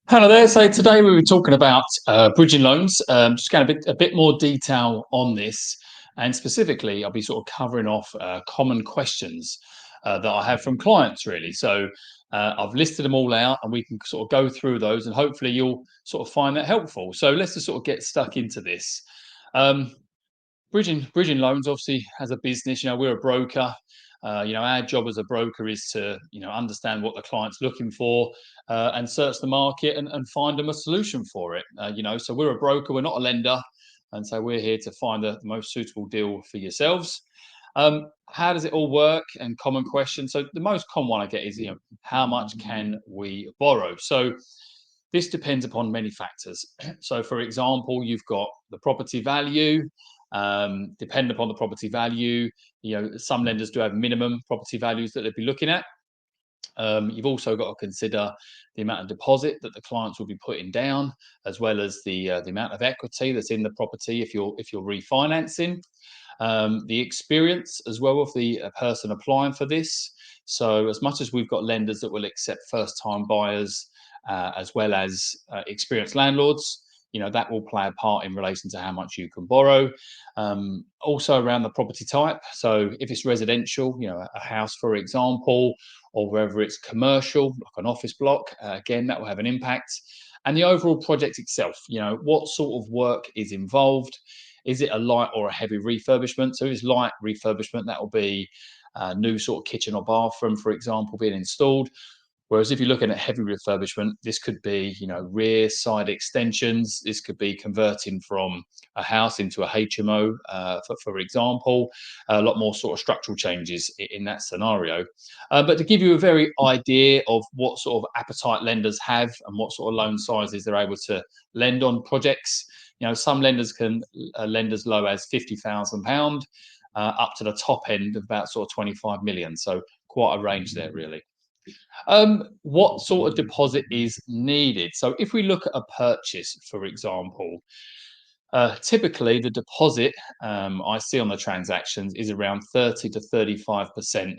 Hello there. So today we were talking about bridging loans. Just going a bit more detail on this, and specifically, I'll be sort of covering off common questions that I have from clients. Really, so I've listed them all out, and we can sort of go through those, and hopefully, you'll sort of find that helpful. So let's just sort of get stuck into this. Um, bridging loans, obviously, as a business, we're a broker. Our job as a broker is to understand what the client's looking for, and search the market and find them a solution for it. So we're a broker, we're not a lender, and so we're here to find the most suitable deal for yourselves. How does it all work? And common question. So the most common one I get is, how much can we borrow? So this depends upon many factors. So, for example, you've got the property value. Depending upon the property value, some lenders do have minimum property values that they'd be looking at. You've also got to consider the amount of deposit that the clients will be putting down, as well as the amount of equity that's in the property if you're refinancing. The experience as well of the person applying for this. So, as much as we've got lenders that will accept first-time buyers, as well as experienced landlords, that will play a part in relation to how much you can borrow. Also around the property type. So if it's residential, a house, for example, or whether it's commercial, like an office block, again, that will have an impact. And the overall project itself, what sort of work is involved? Is it a light or a heavy refurbishment? So if it's light refurbishment, that will be a new sort of kitchen or bathroom, for example, being installed. Whereas if you're looking at heavy refurbishment, this could be, rear side extensions. This could be converting from a house into a HMO, for example. A lot more sort of structural changes in that scenario. But to give you a very idea of what sort of appetite lenders have and what sort of loan sizes they're able to lend on projects, some lenders can lend as low as £50,000, up to the top end of about sort of 25 million. So quite a range there, really. What sort of deposit is needed? So if we look at a purchase, for example, typically the deposit I see on the transactions is around 30 to 35%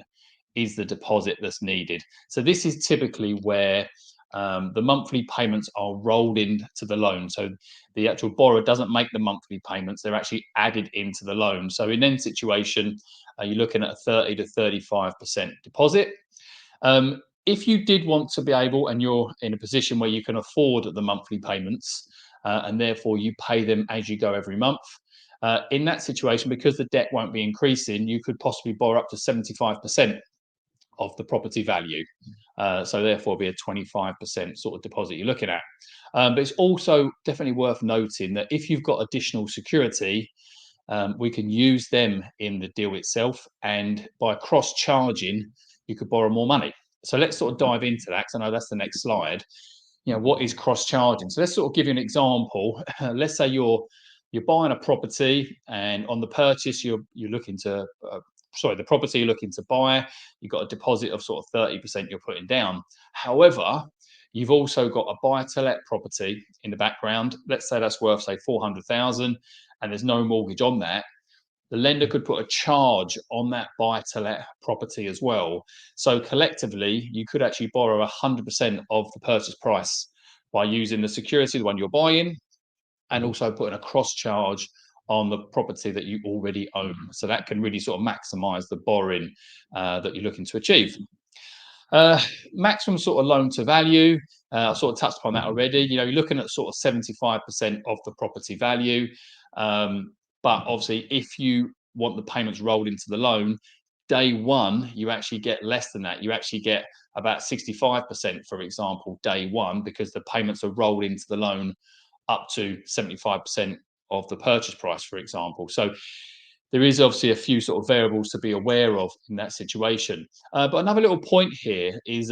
is the deposit that's needed. So this is typically where the monthly payments are rolled into the loan. So the actual borrower doesn't make the monthly payments; they're actually added into the loan. So in any situation, you're looking at a 30 to 35% deposit. If you did want to be able, and you're in a position where you can afford the monthly payments, and therefore you pay them as you go every month, in that situation, because the debt won't be increasing, you could possibly borrow up to 75% of the property value. So therefore, be a 25% sort of deposit you're looking at. But it's also definitely worth noting that if you've got additional security, we can use them in the deal itself, and by cross charging, you could borrow more money. So let's sort of dive into that, because I know that's the next slide. What is cross charging? So let's sort of give you an example. Let's say you're buying a property, and on the purchase you're looking to the property you're looking to buy, you've got a deposit of sort of 30% you're putting down. However, you've also got a buy to let property in the background. Let's say that's worth, say, 400,000, and there's no mortgage on that. The lender could put a charge on that buy to let property as well. So collectively, you could actually borrow 100% of the purchase price by using the security, the one you're buying, and also putting a cross charge on the property that you already own. So that can really sort of maximize the borrowing that you're looking to achieve. Maximum sort of loan to value. I sort of touched upon that already. You're looking at sort of 75% of the property value. But obviously, if you want the payments rolled into the loan, day one, you actually get less than that. You actually get about 65%, for example, day one, because the payments are rolled into the loan up to 75% of the purchase price, for example. So there is obviously a few sort of variables to be aware of in that situation. But another little point here is,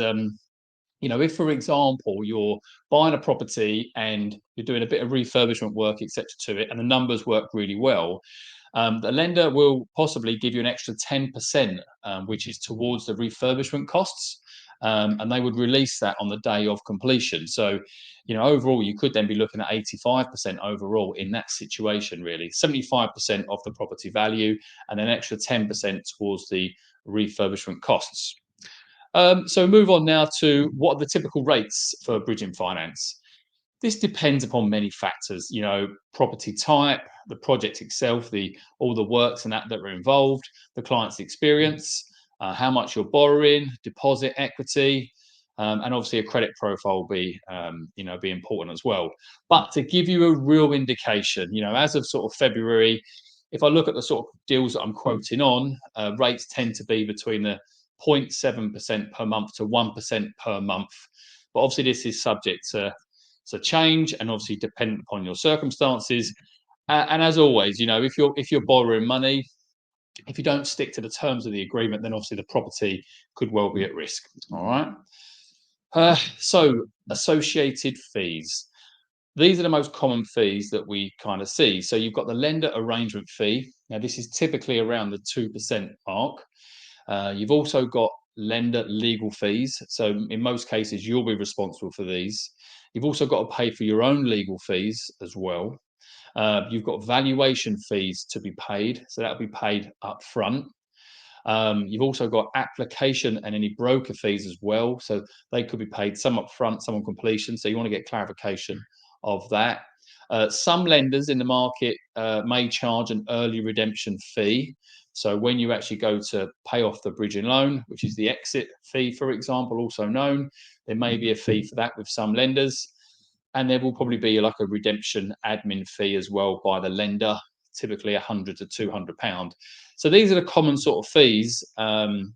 if, for example, you're buying a property and you're doing a bit of refurbishment work, etc., to it, and the numbers work really well, the lender will possibly give you an extra 10%, which is towards the refurbishment costs. And they would release that on the day of completion. So, overall, you could then be looking at 85% overall in that situation, really. 75% of the property value, and an extra 10% towards the refurbishment costs. So move on now to what are the typical rates for bridging finance. This depends upon many factors, property type, the project itself, all the works and that are involved, the client's experience, how much you're borrowing, deposit equity, and obviously a credit profile will be important as well. But to give you a real indication, as of sort of February, if I look at the sort of deals that I'm quoting on, rates tend to be between the 0.7% per month to 1% per month. But obviously, this is subject to change and obviously dependent upon your circumstances. And as always, if you're borrowing money, if you don't stick to the terms of the agreement, then obviously the property could well be at risk. All right. So associated fees. These are the most common fees that we kind of see. So you've got the lender arrangement fee. Now, this is typically around the 2% mark. You've also got lender legal fees. So in most cases, you'll be responsible for these. You've also got to pay for your own legal fees as well. You've got valuation fees to be paid. So that'll be paid up front. You've also got application and any broker fees as well. So they could be paid some up front, some on completion. So you want to get clarification of that. Some lenders in the market may charge an early redemption fee. So when you actually go to pay off the bridging loan, which is the exit fee, for example, also known, there may be a fee for that with some lenders. And there will probably be like a redemption admin fee as well by the lender, typically £100 to £200. So these are the common sort of fees that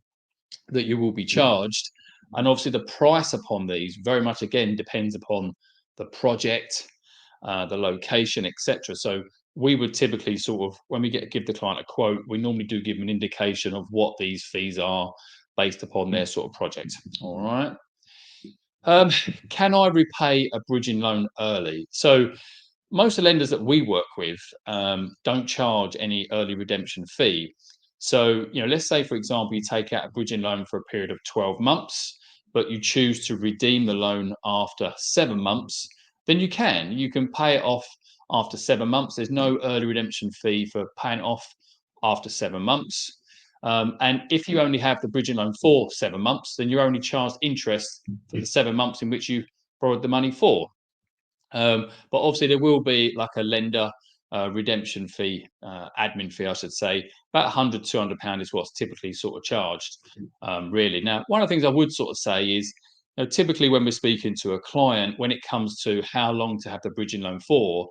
you will be charged. And obviously the price upon these very much, again, depends upon the project, the location, etc. So we would typically sort of, when we give the client a quote, we normally do give them an indication of what these fees are based upon their sort of project. All right. Can I repay a bridging loan early? So most of the lenders that we work with don't charge any early redemption fee. So, let's say, for example, you take out a bridging loan for a period of 12 months, but you choose to redeem the loan after 7 months, then you can pay it off after 7 months. There's no early redemption fee for paying it off after 7 months. And if you only have the bridging loan for 7 months, then you're only charged interest for the 7 months in which you borrowed the money for. But obviously there will be like a lender redemption fee, admin fee, I should say. About £100, £200 is what's typically sort of charged, really. Now, one of the things I would sort of say is, typically when we're speaking to a client, when it comes to how long to have the bridging loan for,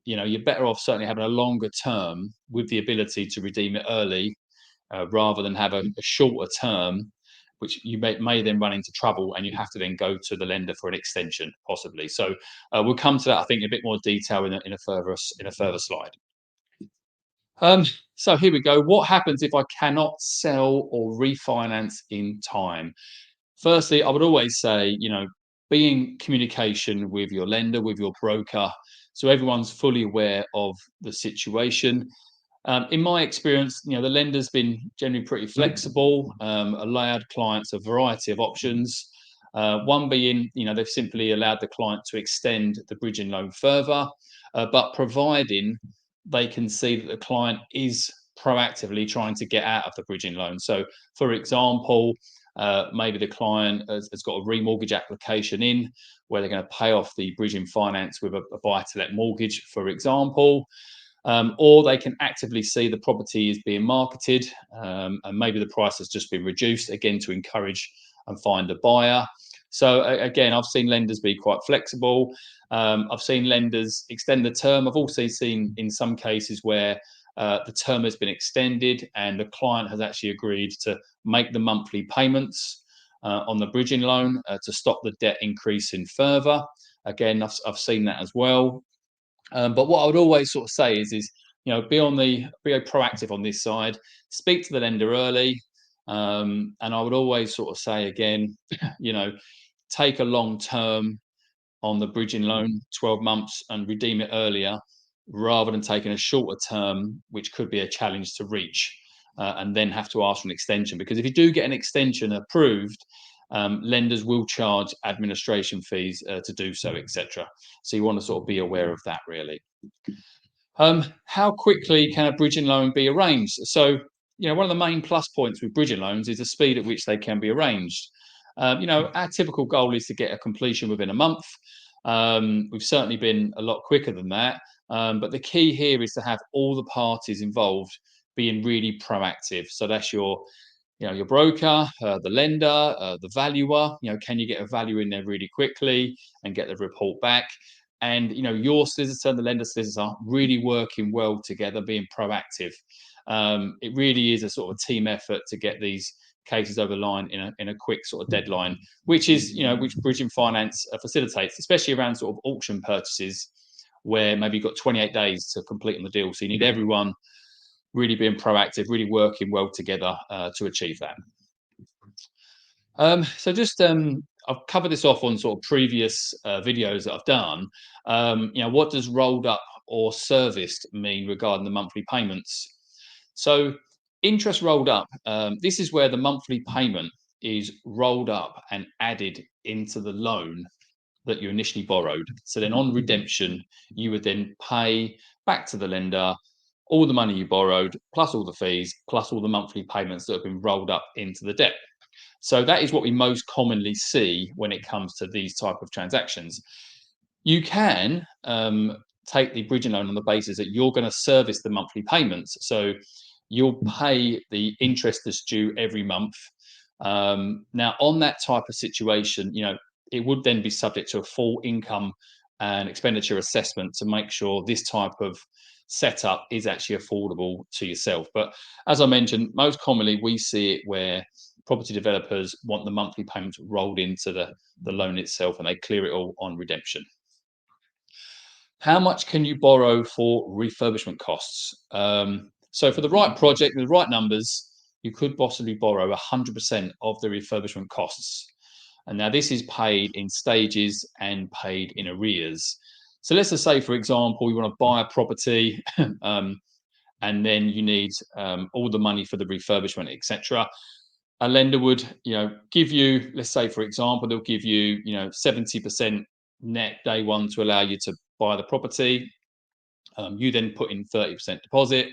you're better off certainly having a longer term with the ability to redeem it early, rather than have a shorter term, which you may then run into trouble and you have to then go to the lender for an extension, possibly. So we'll come to that, I think, in a bit more detail in a further slide. So here we go. What happens if I cannot sell or refinance in time? Firstly, I would always say, be in communication with your lender, with your broker, so everyone's fully aware of the situation. In my experience, the lender's been generally pretty flexible, allowed clients a variety of options. One being, they've simply allowed the client to extend the bridging loan further, but providing they can see that the client is proactively trying to get out of the bridging loan. So, for example, maybe the client has got a remortgage application in where they're going to pay off the bridging finance with a buy-to-let mortgage, for example. Or they can actively see the property is being marketed, and maybe the price has just been reduced, again, to encourage and find a buyer. So again, I've seen lenders be quite flexible. I've seen lenders extend the term. I've also seen in some cases where the term has been extended and the client has actually agreed to make the monthly payments on the bridging loan to stop the debt increasing further. Again, I've seen that as well. But what I would always sort of say is be proactive on this side. Speak to the lender early, and I would always sort of say again, take a long term on the bridging loan, 12 months, and redeem it earlier, rather than taking a shorter term, which could be a challenge to reach, and then have to ask for an extension. Because if you do get an extension approved, lenders will charge administration fees to do so, etc. So you want to sort of be aware of that, really. How quickly can a bridging loan be arranged? So, one of the main plus points with bridging loans is the speed at which they can be arranged. Our typical goal is to get a completion within a month. We've certainly been a lot quicker than that. But the key here is to have all the parties involved being really proactive. So that's your broker, the lender, the valuer. Can you get a value in there really quickly and get the report back? And your solicitor and the lender solicitor really working well together, being proactive. It really is a sort of team effort to get these cases over the line in a quick sort of deadline, which bridging finance facilitates, especially around sort of auction purchases where maybe you've got 28 days to complete on the deal. So you need everyone really being proactive, really working well together to achieve that. So just I've covered this off on sort of previous videos that I've done. What does rolled up or serviced mean regarding the monthly payments? So interest rolled up. This is where the monthly payment is rolled up and added into the loan that you initially borrowed. So then on redemption, you would then pay back to the lender all the money you borrowed, plus all the fees, plus all the monthly payments that have been rolled up into the debt. So that is what we most commonly see when it comes to these type of transactions. You can take the bridging loan on the basis that you're going to service the monthly payments. So you'll pay the interest that's due every month. Now, on that type of situation, it would then be subject to a full income and expenditure assessment to make sure this type of setup is actually affordable to yourself. But as I mentioned, most commonly we see it where property developers want the monthly payments rolled into the loan itself and they clear it all on redemption. How much can you borrow for refurbishment costs? So for the right project, with the right numbers, you could possibly borrow 100% of the refurbishment costs. And now this is paid in stages and paid in arrears. So let's just say, for example, you want to buy a property and then you need all the money for the refurbishment, etc. A lender would, give you, let's say, for example, they'll give you, 70% net day one to allow you to buy the property. You then put in 30% deposit.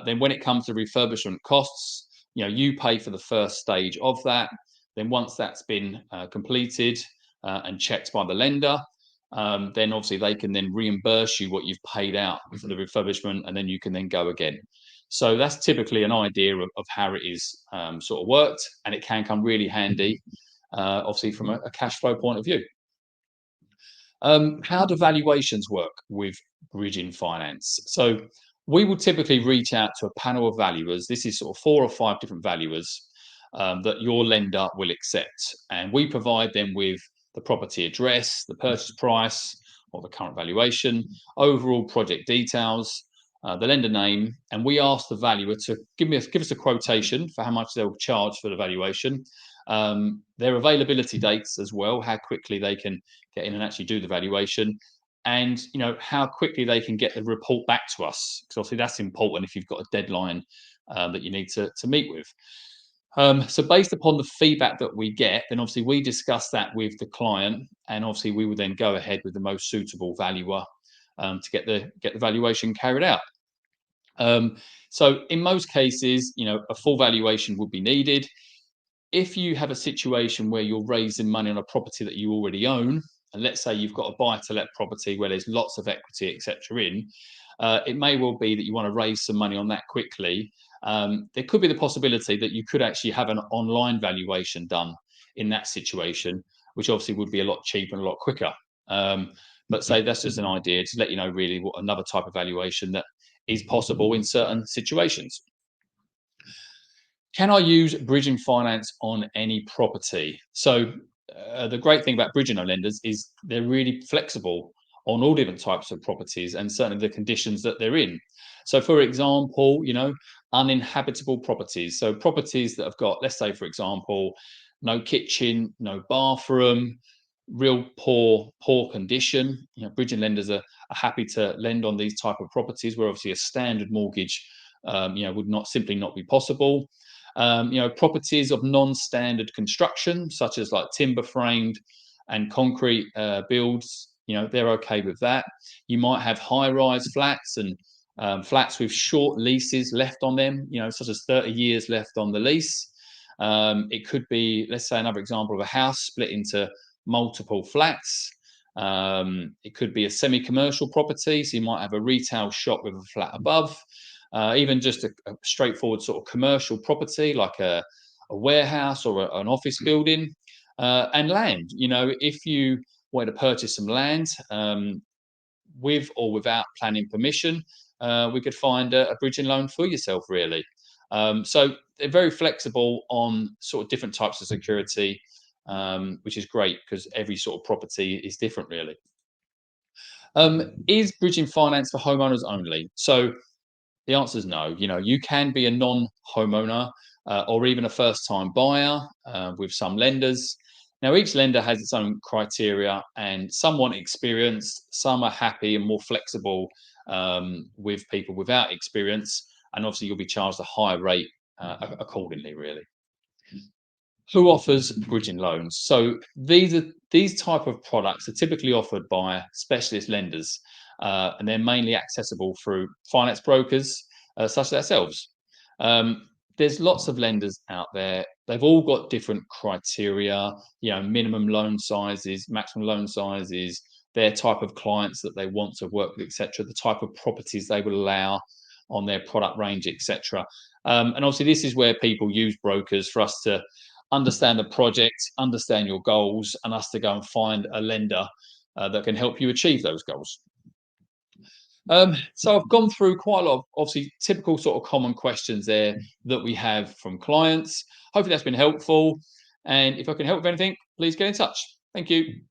Then when it comes to refurbishment costs, you pay for the first stage of that. Then once that's been completed and checked by the lender, then obviously they can then reimburse you what you've paid out for the refurbishment, and then you can then go again. So that's typically an idea of how it is sort of worked, and it can come really handy, obviously from a cash flow point of view. How do valuations work with bridging finance? So we will typically reach out to a panel of valuers. This is sort of 4 or 5 different valuers that your lender will accept. And we provide them with the property address, the purchase price, or the current valuation, overall project details, the lender name, and we ask the valuer to give us a quotation for how much they'll charge for the valuation, their availability dates as well, how quickly they can get in and actually do the valuation, and how quickly they can get the report back to us, because obviously that's important if you've got a deadline that you need to meet with. So based upon the feedback that we get, then obviously we discuss that with the client, and obviously we will then go ahead with the most suitable valuer to get the valuation carried out. So in most cases, a full valuation would be needed. If you have a situation where you're raising money on a property that you already own, and let's say you've got a buy-to-let property where there's lots of equity, etc., it may well be that you want to raise some money on that quickly. There could be the possibility that you could actually have an online valuation done in that situation, which obviously would be a lot cheaper and a lot quicker. But say that's just an idea to let you know really what another type of valuation that is possible in certain situations. Can I use bridging finance on any property? So the great thing about bridging lenders is they're really flexible on all different types of properties and certainly the conditions that they're in. So for example, uninhabitable properties. So properties that have got, let's say, for example, no kitchen, no bathroom, real poor condition. Bridging lenders are happy to lend on these type of properties where obviously a standard mortgage would not simply not be possible. Properties of non-standard construction, such as like timber framed and concrete builds, they're okay with that. You might have high-rise flats and flats with short leases left on them, such as 30 years left on the lease. It could be, let's say, another example of a house split into multiple flats. It could be a semi-commercial property, so you might have a retail shop with a flat above, even just a straightforward sort of commercial property like a warehouse or an office building, and land. If you wanted to purchase some land, with or without planning permission, we could find a bridging loan for yourself, really. So they're very flexible on sort of different types of security, which is great because every sort of property is different, really. Is bridging finance for homeowners only? So the answer is no. You can be a non-homeowner, or even a first-time buyer, with some lenders. Now, each lender has its own criteria, and some want experience, some are happy and more flexible, with people without experience, and obviously you'll be charged a higher rate accordingly, really. Who offers bridging loans? So these type of products are typically offered by specialist lenders, and they're mainly accessible through finance brokers, such as ourselves. There's lots of lenders out there. They've all got different criteria, minimum loan sizes, maximum loan sizes, their type of clients that they want to work with, etc., the type of properties they will allow on their product range, etc. And obviously, this is where people use brokers for us to understand the project, understand your goals, and us to go and find a lender that can help you achieve those goals. So I've gone through quite a lot of obviously typical sort of common questions there that we have from clients. Hopefully that's been helpful. And if I can help with anything, please get in touch. Thank you.